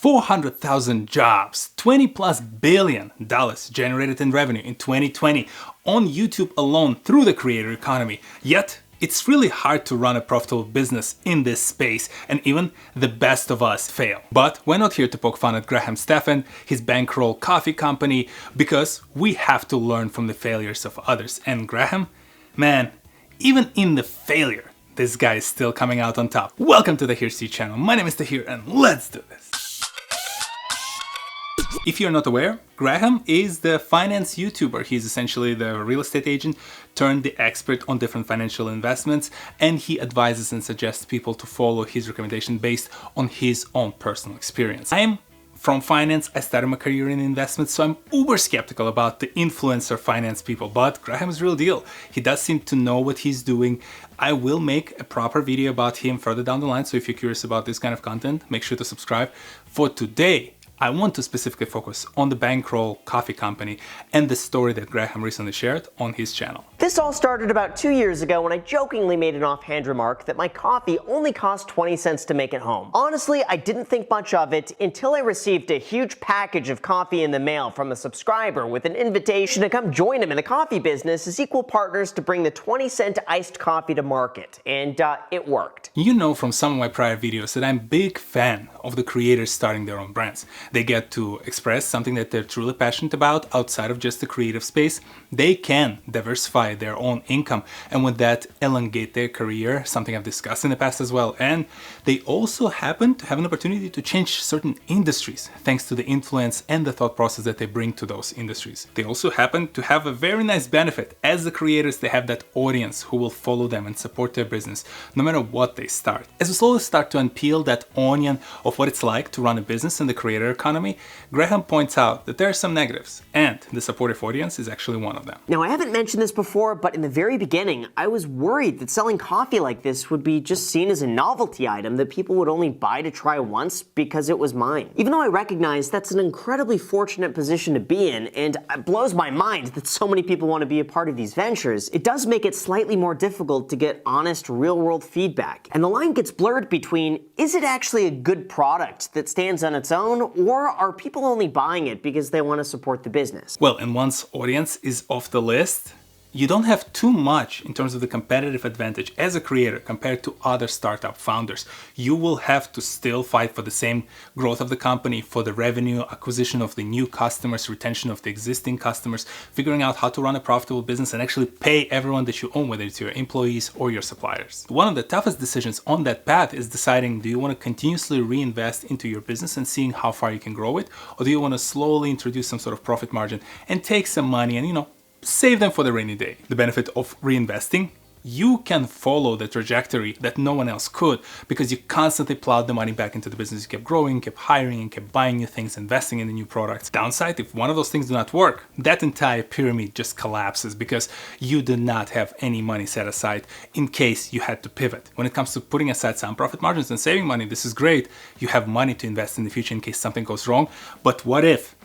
400,000 jobs, $20+ billion generated in revenue in 2020 on YouTube alone through the creator economy. Yet, it's really hard to run a profitable business in this space, and even the best of us fail. But we're not here to poke fun at Stephan, his bankroll coffee company, because we have to learn from the failures of others. And Graham, man, even in the failure, this guy is still coming out on top. Welcome to the TohirT channel. My name is TohirT and let's do this. If you're not aware, Graham is the finance YouTuber. He's essentially the real estate agent turned the expert on different financial investments, and he advises and suggests people to follow his recommendation based on his own personal experience. I'm from finance. I started my career in investments, so I'm uber skeptical about the influencer finance people, but Graham is real deal. He does seem to know what he's doing. I will make a proper video about him further down the line, so if you're curious about this kind of content, make sure to subscribe. For today, I want to specifically focus on the bankroll coffee company and the story that Graham recently shared on his channel. This all started about 2 years ago when I jokingly made an offhand remark that my coffee only cost 20 cents to make at home. Honestly, I didn't think much of it until I received a huge package of coffee in the mail from a subscriber with an invitation to come join him in the coffee business as equal partners to bring the 20-cent iced coffee to market. And it worked. You know from some of my prior videos that I'm a big fan of the creators starting their own brands. They get to express something that they're truly passionate about outside of just the creative space. They can diversify their own income and with that elongate their career, something I've discussed in the past as well. And they also happen to have an opportunity to change certain industries thanks to the influence and the thought process that they bring to those industries. They also happen to have a very nice benefit. As the creators, they have that audience who will follow them and support their business no matter what they start. As we slowly start to unpeel that onion of what it's like to run a business in the creator economy, Graham points out that there are some negatives, and the supportive audience is actually one of them. Now, I haven't mentioned this before, but in the very beginning, I was worried that selling coffee like this would be just seen as a novelty item that people would only buy to try once because it was mine. Even though I recognize that's an incredibly fortunate position to be in, and it blows my mind that so many people want to be a part of these ventures, it does make it slightly more difficult to get honest, real-world feedback. And the line gets blurred between, is it actually a good product that stands on its own, or are people only buying it because they want to support the business? Well, and once audience is off the list, you don't have too much in terms of the competitive advantage as a creator compared to other startup founders. You will have to still fight for the same growth of the company, for the revenue, acquisition of the new customers, retention of the existing customers, figuring out how to run a profitable business and actually pay everyone that you own, whether it's your employees or your suppliers. One of the toughest decisions on that path is deciding, do you want to continuously reinvest into your business and seeing how far you can grow it, or do you want to slowly introduce some sort of profit margin and take some money and, save them for the rainy day? The benefit of reinvesting, you can follow the trajectory that no one else could because you constantly plowed the money back into the business. You kept growing, kept hiring, and kept buying new things, investing in the new products. Downside, if one of those things do not work, that entire pyramid just collapses because you do not have any money set aside in case you had to pivot. When it comes to putting aside some profit margins and saving money, this is great. You have money to invest in the future in case something goes wrong. But what if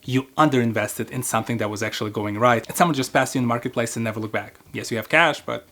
you underinvested in something that was actually going right and someone just passed you in the marketplace and never looked back? Yes, you have cash, but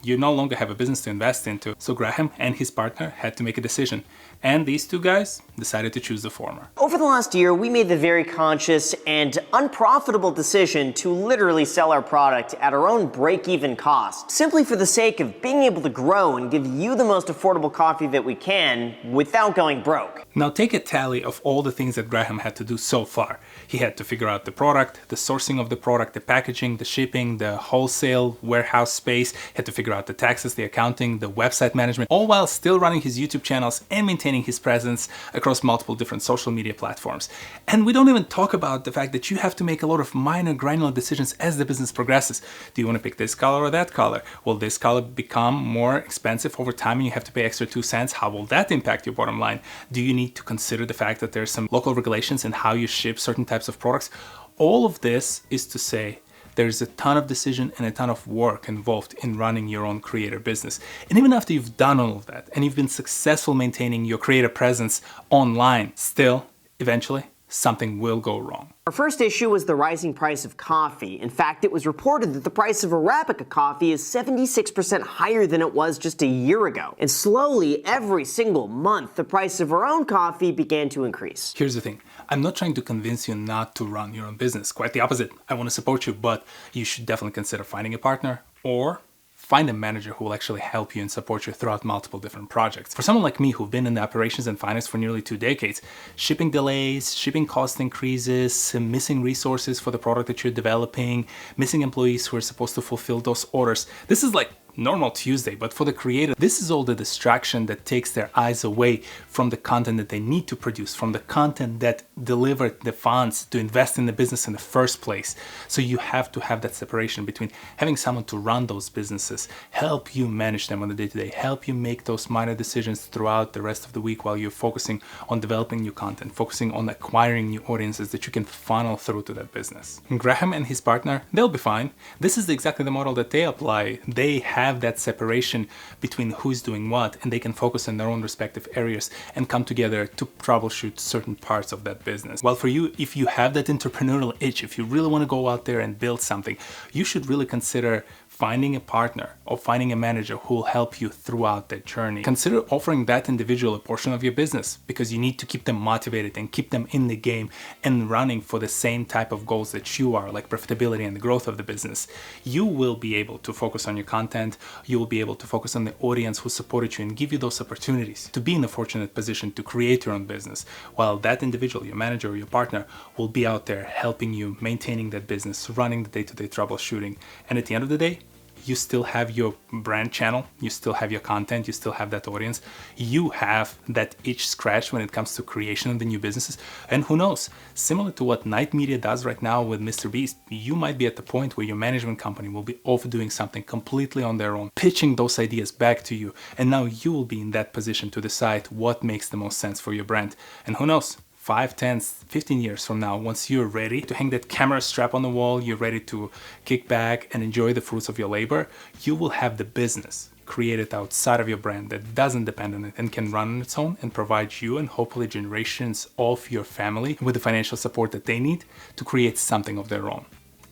you no longer have a business to invest into. So Graham and his partner had to make a decision. And these two guys decided to choose the former. Over the last year, we made the very conscious and unprofitable decision to literally sell our product at our own break-even cost, simply for the sake of being able to grow and give you the most affordable coffee that we can without going broke. Now take a tally of all the things that Graham had to do so far. He had to figure out the product, the sourcing of the product, the packaging, the shipping, the wholesale warehouse space. He had to figure out the taxes, the accounting, the website management, all while still running his YouTube channels and maintaining his presence across multiple different social media platforms. And we don't even talk about the fact that you have to make a lot of minor granular decisions as the business progresses. Do you want to pick this color or that color? Will this color become more expensive over time and you have to pay extra 2 cents? How will that impact your bottom line? Do you need to consider the fact that there's some local regulations in how you ship certain types of products? All of this is to say, there's a ton of decision and a ton of work involved in running your own creator business. And even after you've done all of that and you've been successful maintaining your creator presence online, still, eventually, something will go wrong. Our first issue was the rising price of coffee. In fact, it was reported that the price of Arabica coffee is 76% higher than it was just a year ago. And slowly, every single month, the price of our own coffee began to increase. Here's the thing. I'm not trying to convince you not to run your own business. Quite the opposite. I want to support you, but you should definitely consider finding a partner or find a manager who will actually help you and support you throughout multiple different projects. For someone like me who've been in the operations and finance for nearly 2 decades, shipping delays, shipping cost increases, missing resources for the product that you're developing, missing employees who are supposed to fulfill those orders, this is like normal Tuesday, but for the creator, this is all the distraction that takes their eyes away from the content that they need to produce, from the content that delivered the funds to invest in the business in the first place. So you have to have that separation between having someone to run those businesses, help you manage them on the day-to-day, help you make those minor decisions throughout the rest of the week while you're focusing on developing new content, focusing on acquiring new audiences that you can funnel through to that business. Graham and his partner, they'll be fine. This is exactly the model that they apply. They have that separation between who's doing what, and they can focus on their own respective areas and come together to troubleshoot certain parts of that business. While for you, if you have that entrepreneurial itch, if you really want to go out there and build something, you should really consider finding a partner or finding a manager who will help you throughout that journey. Consider offering that individual a portion of your business because you need to keep them motivated and keep them in the game and running for the same type of goals that you are, like profitability and the growth of the business. You will be able to focus on your content, you will be able to focus on the audience who supported you and give you those opportunities to be in a fortunate position to create your own business, while that individual, your manager or your partner, will be out there helping you, maintaining that business, running the day-to-day troubleshooting. And at the end of the day, you still have your brand channel, you still have your content, you still have that audience, you have that itch scratched when it comes to creation of the new businesses. And who knows, similar to what Night Media does right now with Mr. Beast, you might be at the point where your management company will be off doing something completely on their own, pitching those ideas back to you. And now you will be in that position to decide what makes the most sense for your brand. And who knows, 5, 10, 15 years from now, once you're ready to hang that camera strap on the wall, you're ready to kick back and enjoy the fruits of your labor, you will have the business created outside of your brand that doesn't depend on it and can run on its own and provide you and hopefully generations of your family with the financial support that they need to create something of their own.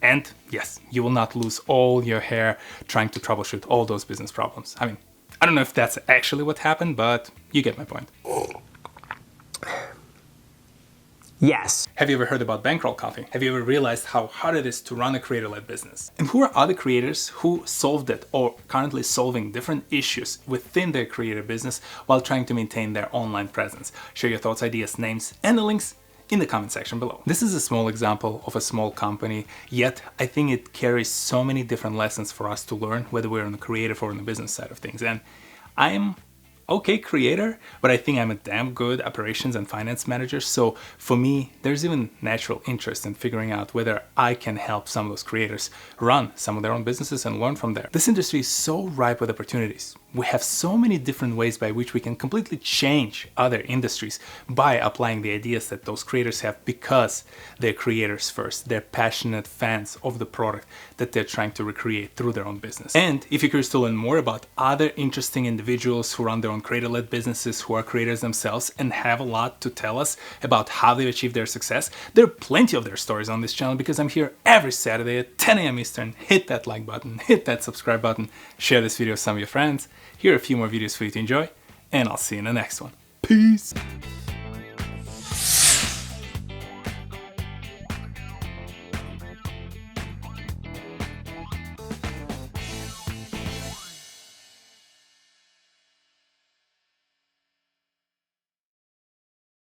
And yes, you will not lose all your hair trying to troubleshoot all those business problems. I mean, I don't know if that's actually what happened, but you get my point. Yes. Have you ever heard about bankroll coffee? Have you ever realized how hard it is to run a creator-led business? And who are other creators who solved it or currently solving different issues within their creator business while trying to maintain their online presence? Share your thoughts, ideas, names, and the links in the comment section below. This is a small example of a small company, yet I think it carries so many different lessons for us to learn, whether we're on the creative or on the business side of things. And I am okay creator, but I think I'm a damn good operations and finance manager. So for me, there's even natural interest in figuring out whether I can help some of those creators run some of their own businesses and learn from there. This industry is so ripe with opportunities. We have so many different ways by which we can completely change other industries by applying the ideas that those creators have because they're creators first. They're passionate fans of the product that they're trying to recreate through their own business. And if you're curious to learn more about other interesting individuals who run their own creator-led businesses, who are creators themselves and have a lot to tell us about how they've achieved their success, there are plenty of their stories on this channel because I'm here every Saturday at 10 a.m. Eastern. Hit that like button, hit that subscribe button, share this video with some of your friends. Here are a few more videos for you to enjoy, and I'll see you in the next one. Peace!